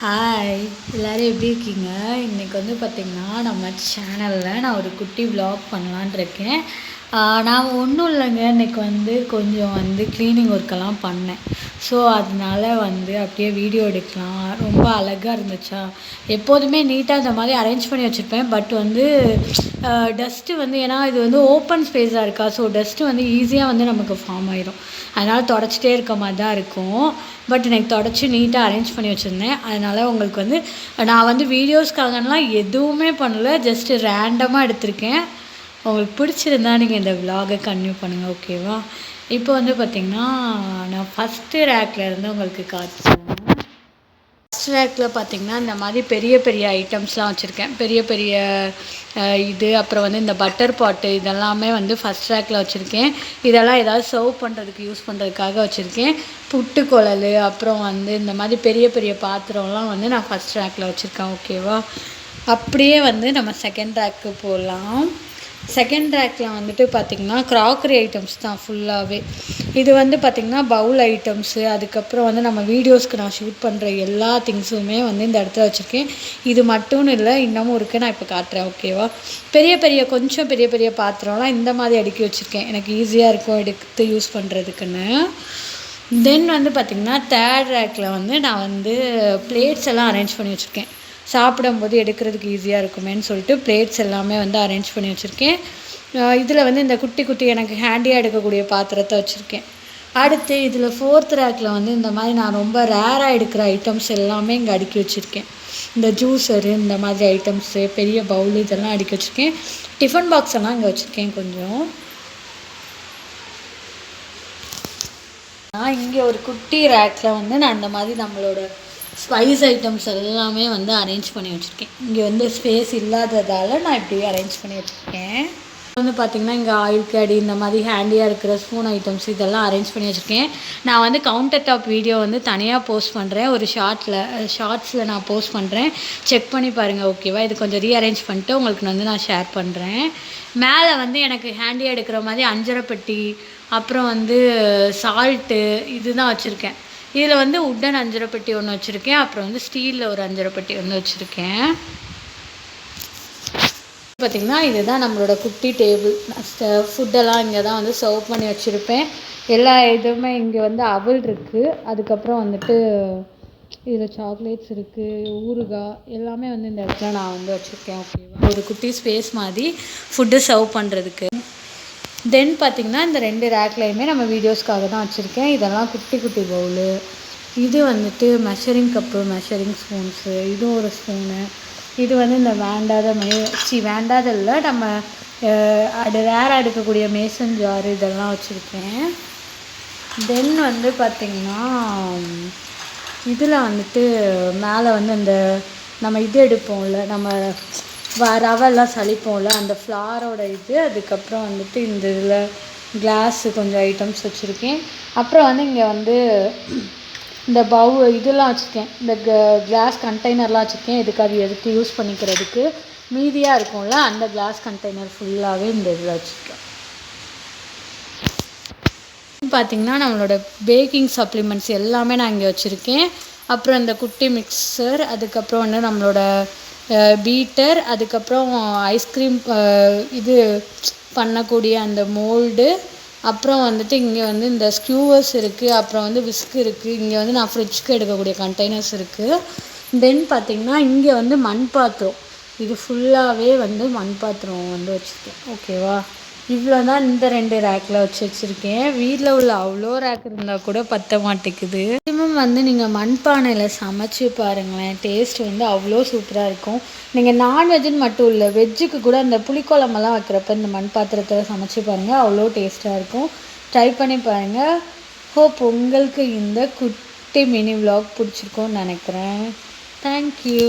Hi எல்லோரும் எப்படி இருக்கீங்க? இன்றைக்கி வந்து பார்த்திங்கன்னா நம்ம சேனலில் நான் ஒரு குட்டி விலாக் பண்ணலான் இருக்கேன். நான் ஒன்றும் இல்லைங்க, இன்றைக்கி வந்து கொஞ்சம் க்ளீனிங் ஒர்க்கெல்லாம் பண்ணேன். ஸோ அதனால அப்படியே வீடியோ எடுக்கலாம், ரொம்ப அழகாக இருந்துச்சா. எப்போதுமே நீட்டாக இந்த மாதிரி அரேஞ்ச் பண்ணி வச்சுருப்பேன். பட் டஸ்ட்டு ஏன்னா இது ஓப்பன் ஸ்பேஸாக இருக்கா, ஸோ டஸ்ட்டு ஈஸியாக நமக்கு ஃபார்ம் ஆயிடும். அதனால் தொடச்சிட்டே இருக்க மாதிரி தான் இருக்கும். பட் எனக்கு தொடச்சி நீட்டாக அரேஞ்ச் பண்ணி வச்சுருந்தேன். அதனால் உங்களுக்கு நான் வீடியோஸ்க்காகலாம் எதுவுமே பண்ணல, ஜஸ்ட்டு ரேண்டமாக எடுத்திருக்கேன். உங்களுக்கு பிடிச்சிருந்தா நீங்கள் இந்த விலாகை கன்டினியூ பண்ணுங்கள், ஓகேவா? இப்போ பார்த்திங்கன்னா நான் ஃபஸ்ட்டு ரேக்கில் இருந்து உங்களுக்கு காட்டுறேன். ஃபஸ்ட் ரேக்கில் பார்த்திங்கன்னா இந்த மாதிரி பெரிய பெரிய ஐட்டம்ஸ்லாம் வச்சுருக்கேன். பெரிய பெரிய அப்புறம் இந்த பட்டர் பாட்டு இதெல்லாமே ஃபஸ்ட் ரேக்கில் வச்சுருக்கேன். இதெல்லாம் ஏதாவது சர்வ் பண்ணுறதுக்கு யூஸ் பண்ணுறதுக்காக வச்சுருக்கேன். புட்டு குழல், அப்புறம் இந்த மாதிரி பெரிய பெரிய பாத்திரம்லாம் நான் ஃபஸ்ட் ரேக்கில் வச்சுருக்கேன், ஓகேவா? அப்படியே நம்ம செகண்ட் ரேக்கு போகலாம். செகண்ட் ரேக்கில் பார்த்திங்கன்னா க்ராக்கரி ஐட்டம்ஸ் தான் ஃபுல்லாகவே. இது பார்த்திங்கன்னா பவுல் ஐட்டம்ஸு, அதுக்கப்புறம் நம்ம வீடியோஸ்க்கு நான் ஷூட் பண்ணுற எல்லா திங்ஸுமே இந்த இடத்துல வச்சுருக்கேன். இது மட்டும்னு இல்லை, இன்னமும் இருக்குது, நான் இப்போ காட்டுறேன், ஓகேவா? கொஞ்சம் பெரிய பெரிய பாத்திரம்லாம் இந்த மாதிரி அடுக்கி வச்சுருக்கேன், எனக்கு ஈஸியாக இருக்கும் எடுத்து யூஸ் பண்ணுறதுக்குன்னு. தென் பார்த்திங்கன்னா தேர்ட் ரேக்கில் நான் பிளேட்ஸ் எல்லாம் அரேஞ்ச் பண்ணி வச்சுருக்கேன். சாப்பிடும்போது எடுக்கிறதுக்கு ஈஸியாக இருக்குமேன்னு சொல்லிட்டு பிளேட்ஸ் எல்லாமே அரேஞ்ச் பண்ணி வச்சுருக்கேன். இதில் இந்த குட்டி குட்டி எனக்கு ஹேண்டியாக எடுக்கக்கூடிய பாத்திரத்தை வச்சுருக்கேன். அடுத்து இதில் ஃபோர்த் ரேக்கில் இந்த மாதிரி நான் ரொம்ப ரேராக எடுக்கிற ஐட்டம்ஸ் எல்லாமே இங்கே அடுக்கி வச்சுருக்கேன். இந்த ஜூஸரு, இந்த மாதிரி ஐட்டம்ஸு, பெரிய பவுல் இதெல்லாம் அடுக்கி வச்சுருக்கேன். டிஃபன் பாக்ஸ் எல்லாம் இங்கே வச்சுருக்கேன் கொஞ்சம். இங்கே ஒரு குட்டி ரேக்கில் நான் இந்த மாதிரி நம்மளோட ஸ்பைஸ் ஐட்டம்ஸ் எல்லாமே அரேஞ்ச் பண்ணி வச்சுருக்கேன். இங்கே ஸ்பேஸ் இல்லாததால் நான் இப்படி அரேஞ்ச் பண்ணி வச்சுருக்கேன். பார்த்திங்கன்னா இங்கே ஆயில் கேடி, இந்த மாதிரி ஹேண்டியாக இருக்கிற ஸ்பூன் ஐட்டம்ஸ் இதெல்லாம் அரேஞ்ச் பண்ணி வச்சுருக்கேன். நான் கவுண்டர் டாப் வீடியோ தனியாக போஸ்ட் பண்ணுறேன், ஒரு ஷார்ட்ஸில் நான் போஸ்ட் பண்ணுறேன், செக் பண்ணி பாருங்கள், ஓகேவா? இது கொஞ்சம் ரீஅரேஞ்ச் பண்ணிட்டு உங்களுக்கு நான் ஷேர் பண்ணுறேன். மேலே எனக்கு ஹேண்டியாக எடுக்கிற மாதிரி அஞ்சரை பெட்டி, அப்புறம் சால்ட்டு இதுதான் வச்சுருக்கேன். இதில் உட்டன் அஞ்சரை பெட்டி ஒன்று வச்சுருக்கேன், அப்புறம் ஸ்டீலில் ஒரு அஞ்சரை பெட்டி ஒன்று வச்சுருக்கேன். பார்த்திங்கன்னா இதுதான் நம்மளோட குட்டி டேபிள். ஃபுட்டெல்லாம் இங்கே தான் சர்வ் பண்ணி வச்சுருப்பேன். எல்லா இதுவுமே இங்கே அவல் இருக்குது, அதுக்கப்புறம் இதில் சாக்லேட்ஸ் இருக்குது, ஊறுகாய் எல்லாமே இந்த இடத்துல நான் வச்சுருக்கேன், ஓகேவா? ஒரு குட்டி ஸ்பேஸ் மாதிரி ஃபுட்டு சர்வ் பண்ணுறதுக்கு. தென் பார்த்திங்கன்னா இந்த 2 ரேக்லேயுமே நம்ம வீடியோஸ்க்காக தான் வச்சுருக்கேன். இதெல்லாம் குட்டி குட்டி பவுலு. இது மெஷரிங் கப்பு, மெஷரிங் ஸ்பூன்ஸு, இதுவும் ஒரு ஸ்பூனு. இது இந்த வேண்டாத இல்லை, நம்ம ரேராக எடுக்கக்கூடிய மேசன் ஜாரு இதெல்லாம் வச்சுருக்கேன். தென் பார்த்திங்கன்னா இதில் மேலே இந்த நம்ம இது எடுப்போம்ல, நம்ம ரவெல்லாம் சளிப்போம்ல, அந்த ஃப்ளாரோட அதுக்கப்புறம் இந்த இதில் கிளாஸு கொஞ்சம் ஐட்டம்ஸ் வச்சுருக்கேன். அப்புறம் இங்கே இந்த இதெல்லாம் வச்சுருக்கேன், இந்த கிளாஸ் கண்டெய்னர்லாம் வச்சுருக்கேன். எதுக்கு யூஸ் பண்ணிக்கிறதுக்கு மீதியாக இருக்கும்ல, அந்த கிளாஸ் கண்டெய்னர் ஃபுல்லாகவே இந்த இதில் வச்சுருக்கேன். பார்த்திங்கன்னா நம்மளோட பேக்கிங் சப்ளிமெண்ட்ஸ் எல்லாமே நான் இங்கே வச்சுருக்கேன். அப்புறம் இந்த குட்டி மிக்சர், அதுக்கப்புறம் நம்மளோட பீட்டர், அதுக்கப்புறம் ஐஸ்கிரீம் இது பண்ணக்கூடிய அந்த மோல்டு, அப்புறம் இங்கே இந்த ஸ்க்யூவர்ஸ் இருக்குது, அப்புறம் விஸ்க் இருக்குது. இங்கே நான் ஃப்ரிட்ஜ்க்கு எடுக்கக்கூடிய கண்டெய்னர்ஸ் இருக்குது. தென் பார்த்திங்கன்னா இங்கே மண் பாத்திரம், இது ஃபுல்லாகவே மண் பாத்திரம் வச்சுருக்கேன், ஓகேவா? இவ்வளோ தான் இந்த 2 ரேக்கில் வச்சுருக்கேன். வீட்டில் உள்ள அவ்வளோ ரேக் இருந்தால் கூட பத்த மாட்டேங்குது. மேக்ஸிமம் நீங்கள் மண்பானையில் சமைச்சு பாருங்களேன், டேஸ்ட் அவ்வளோ சூப்பராக இருக்கும். நீங்கள் நான்வெஜ்ஜுன்னு மட்டும் இல்லை, வெஜ்ஜுக்கு கூட அந்த புளிக்குழம்பெல்லாம் வைக்கிறப்ப இந்த மண் பாத்திரத்தில் சமைச்சு பாருங்கள், அவ்வளோ டேஸ்ட்டாக இருக்கும். ட்ரை பண்ணி பாருங்கள். ஹோப் உங்களுக்கு இந்த குட்டி மினி விலாக் பிடிச்சிருக்கோன்னு நினைக்கிறேன். தேங்க்யூ.